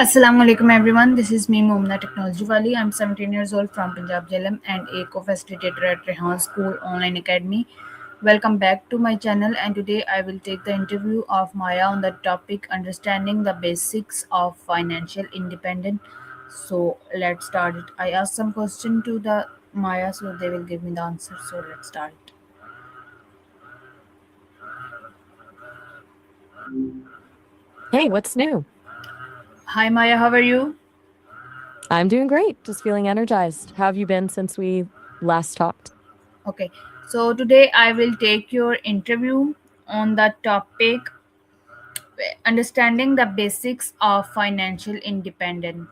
Assalamu alaikum everyone. This is me Momna Technology Wali. I'm 17 years old from Punjab Jalam and a co-facilitator at Rehan School Online Academy. Welcome back to my channel, and today I will take the interview of Maya on the topic understanding the basics of financial independence. So let's start it. I asked some question to the Maya, so they will give me the answer. So let's start it. Hey, what's new? Hi Maya, how are you? I'm doing great. Just feeling energized. How have you been since we last talked? Okay. So today I will take your interview on the topic understanding the basics of financial independence.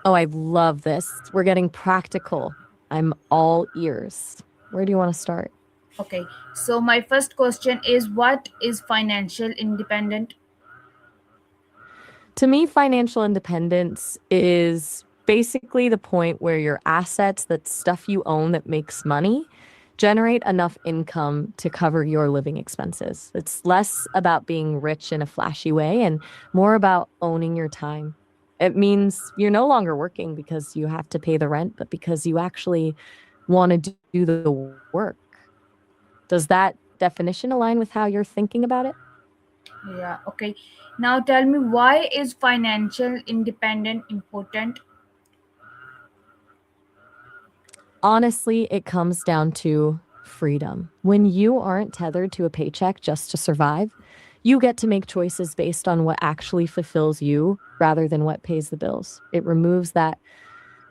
Oh, I love this. We're getting practical. I'm all ears. Where do you want to start? Okay, so my first question is, what is financial independent? To me, financial independence is basically the point where your assets, that stuff you own that makes money, generate enough income to cover your living expenses. It's less about being rich in a flashy way and more about owning your time. It means you're no longer working because you have to pay the rent, but because you actually want to do the work. Does that definition align with how you're thinking about it? Yeah, okay. Now tell me, why is financial independent important? Honestly, it comes down to freedom. When you aren't tethered to a paycheck just to survive, you get to make choices based on what actually fulfills you rather than what pays the bills. It removes that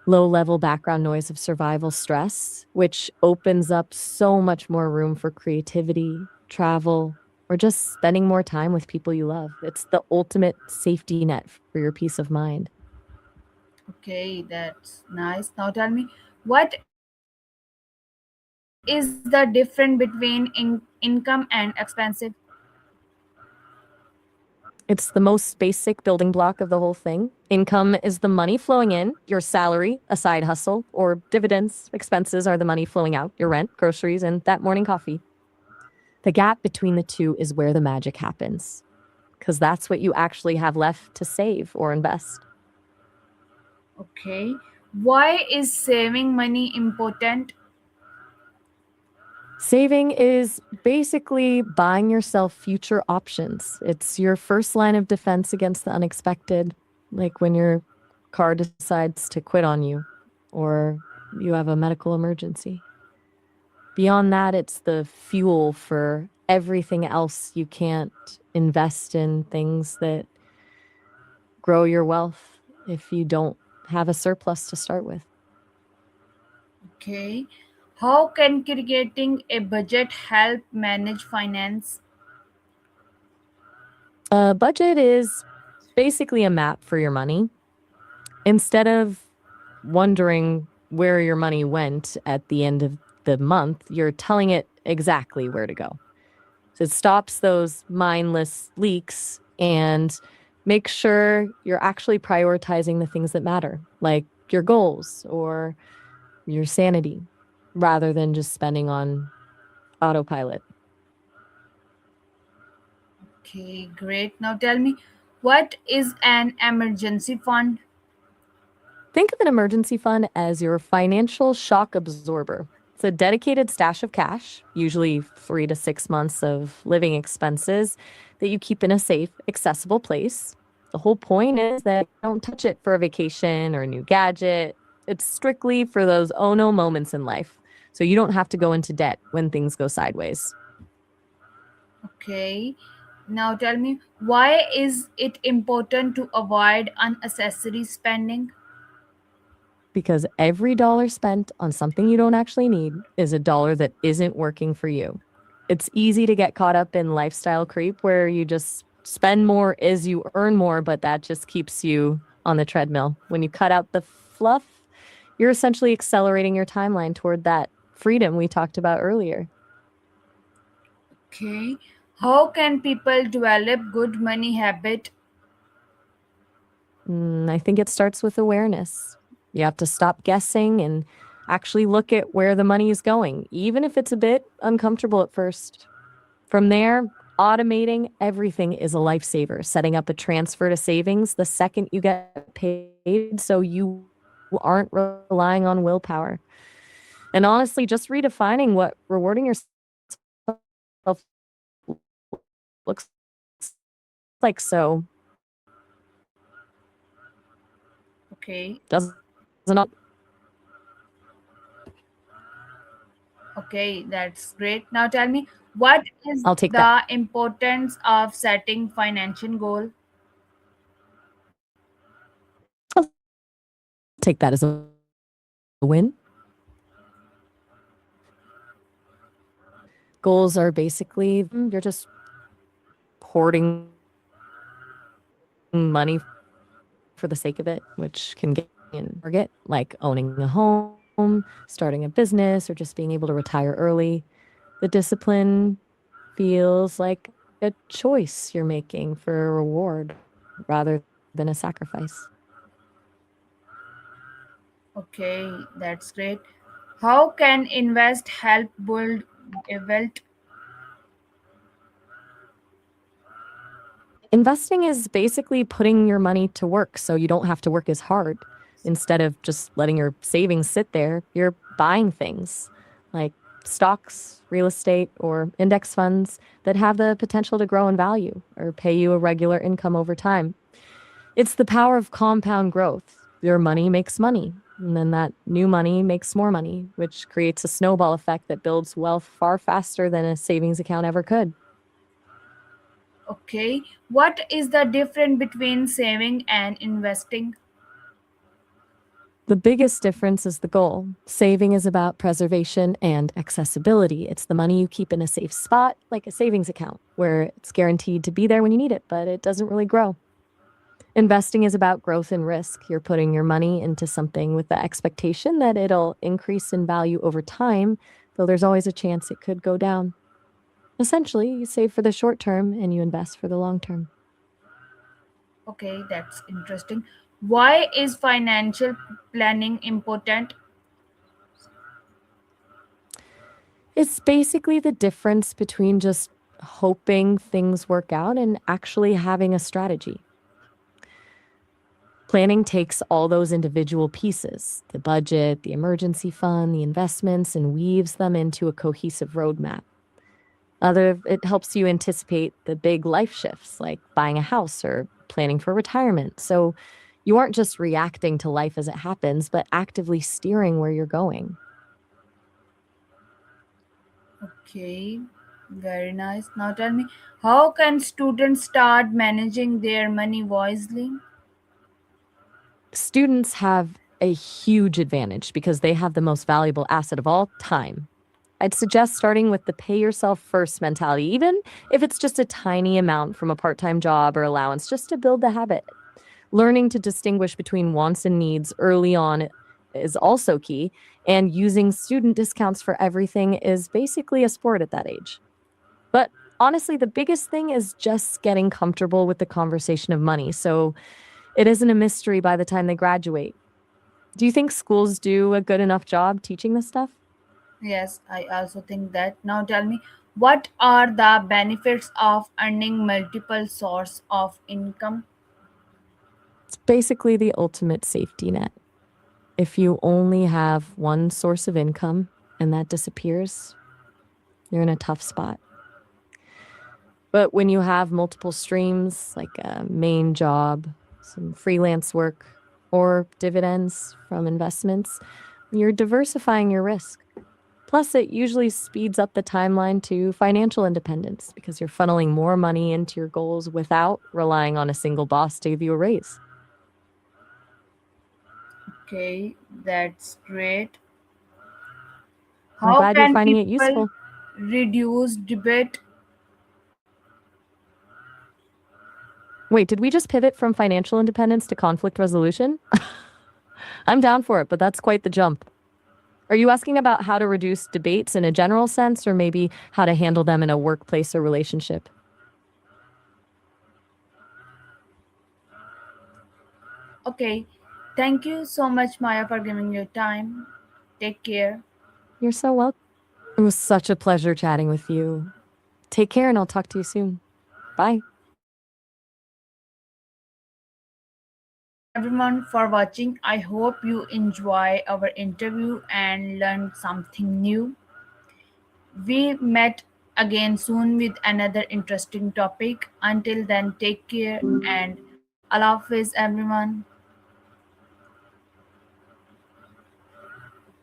low level background noise of survival stress, which opens up so much more room for creativity, travel, or just spending more time with people you love. It's the ultimate safety net for your peace of mind. Okay, that's nice. Now tell me, what is the difference between income and expensive? It's the most basic building block of the whole thing. Income is the money flowing in, your salary, a side hustle, or dividends. Expenses are the money flowing out, your rent, groceries, and that morning coffee. The gap between the two is where the magic happens, because that's what you actually have left to save or invest. Okay. Why is saving money important? Saving is basically buying yourself future options. It's your first line of defense against the unexpected, like when your car decides to quit on you or you have a medical emergency. Beyond that, it's the fuel for everything else. You can't invest in things that grow your wealth if you don't have a surplus to start with. Okay. How can creating a budget help manage finance? A budget is basically a map for your money. Instead of wondering where your money went at the end of the month, you're telling it exactly where to go. So it stops those mindless leaks and makes sure you're actually prioritizing the things that matter, like your goals or your sanity, rather than just spending on autopilot. Okay, great. Now tell me, what is an emergency fund? Think of an emergency fund as your financial shock absorber. It's a dedicated stash of cash, usually 3 to 6 months of living expenses, that you keep in a safe, accessible place. The whole point is that you don't touch it for a vacation or a new gadget. It's strictly for those oh no moments in life. So you don't have to go into debt when things go sideways. Okay. Now tell me, why is it important to avoid unnecessary spending? Because every dollar spent on something you don't actually need is a dollar that isn't working for you. It's easy to get caught up in lifestyle creep where you just spend more as you earn more, but that just keeps you on the treadmill. When you cut out the fluff, you're essentially accelerating your timeline toward that freedom we talked about earlier. Okay. How can people develop good money habit? I think it starts with awareness. You have to stop guessing and actually look at where the money is going, even if it's a bit uncomfortable at first. From there, Automating everything is a lifesaver. Setting up a transfer to savings the second you get paid so you aren't relying on willpower. And honestly, just redefining what rewarding yourself looks like so Okay. doesn't not Okay, that's great. Now tell me, what is I'll take that. the importance of setting financial goal? Take that as a win. Goals are basically you're just hoarding money for the sake of it, which can get in target, like owning a home, starting a business, or just being able to retire early. The discipline feels like a choice you're making for a reward rather than a sacrifice. Okay, that's great. How can invest help build a wealth? Investing is basically putting your money to work so you don't have to work as hard. Instead of just letting your savings sit there, you're buying things like stocks, real estate, or index funds that have the potential to grow in value or pay you a regular income over time. It's the power of compound growth. Your money makes money, and then that new money makes more money, which creates a snowball effect that builds wealth far faster than a savings account ever could. Okay, what is the difference between saving and investing? The biggest difference is the goal. Saving is about preservation and accessibility. It's the money you keep in a safe spot, like a savings account, where it's guaranteed to be there when you need it, but it doesn't really grow. Investing is about growth and risk. You're putting your money into something with the expectation that it'll increase in value over time, though there's always a chance it could go down. Essentially, you save for the short term and you invest for the long term. Okay, that's interesting. Why is financial planning important? It's basically the difference between just hoping things work out and actually having a strategy. Planning takes all those individual pieces, the budget, the emergency fund, the investments, and weaves them into a cohesive roadmap. It helps you anticipate the big life shifts like buying a house or planning for retirement. So you aren't just reacting to life as it happens, but actively steering where you're going. Okay, very nice. Now tell me, how can students start managing their money wisely? Students have a huge advantage because they have the most valuable asset of all, time. I'd suggest starting with the pay yourself first mentality, even if it's just a tiny amount from a part time job or allowance, just to build the habit. Learning to distinguish between wants and needs early on is also key, and using student discounts for everything is basically a sport at that age. But honestly, the biggest thing is just getting comfortable with the conversation of money so it isn't a mystery by the time they graduate. Do you think schools do a good enough job teaching this stuff? Yes, I also think that. Now tell me, what are the benefits of earning multiple source of income? It's basically the ultimate safety net. If you only have one source of income and that disappears, you're in a tough spot. But when you have multiple streams, like a main job, some freelance work, or dividends from investments, you're diversifying your risk. Plus, it usually speeds up the timeline to financial independence because you're funneling more money into your goals without relying on a single boss to give you a raise. Okay, that's great. I'm How glad you're can finding it people useful. reduce debate? Wait, did we just pivot from financial independence to conflict resolution? I'm down for it, but that's quite the jump. Are you asking about how to reduce debates in a general sense, or maybe how to handle them in a workplace or relationship? Okay, thank you so much, Maya, for giving your time. Take care. You're so welcome. It was such a pleasure chatting with you. Take care and I'll talk to you soon. Bye. Thank you everyone for watching. I hope you enjoy our interview and learned something new. We met again soon with another interesting topic. Until then, take care and Allah Hafiz everyone.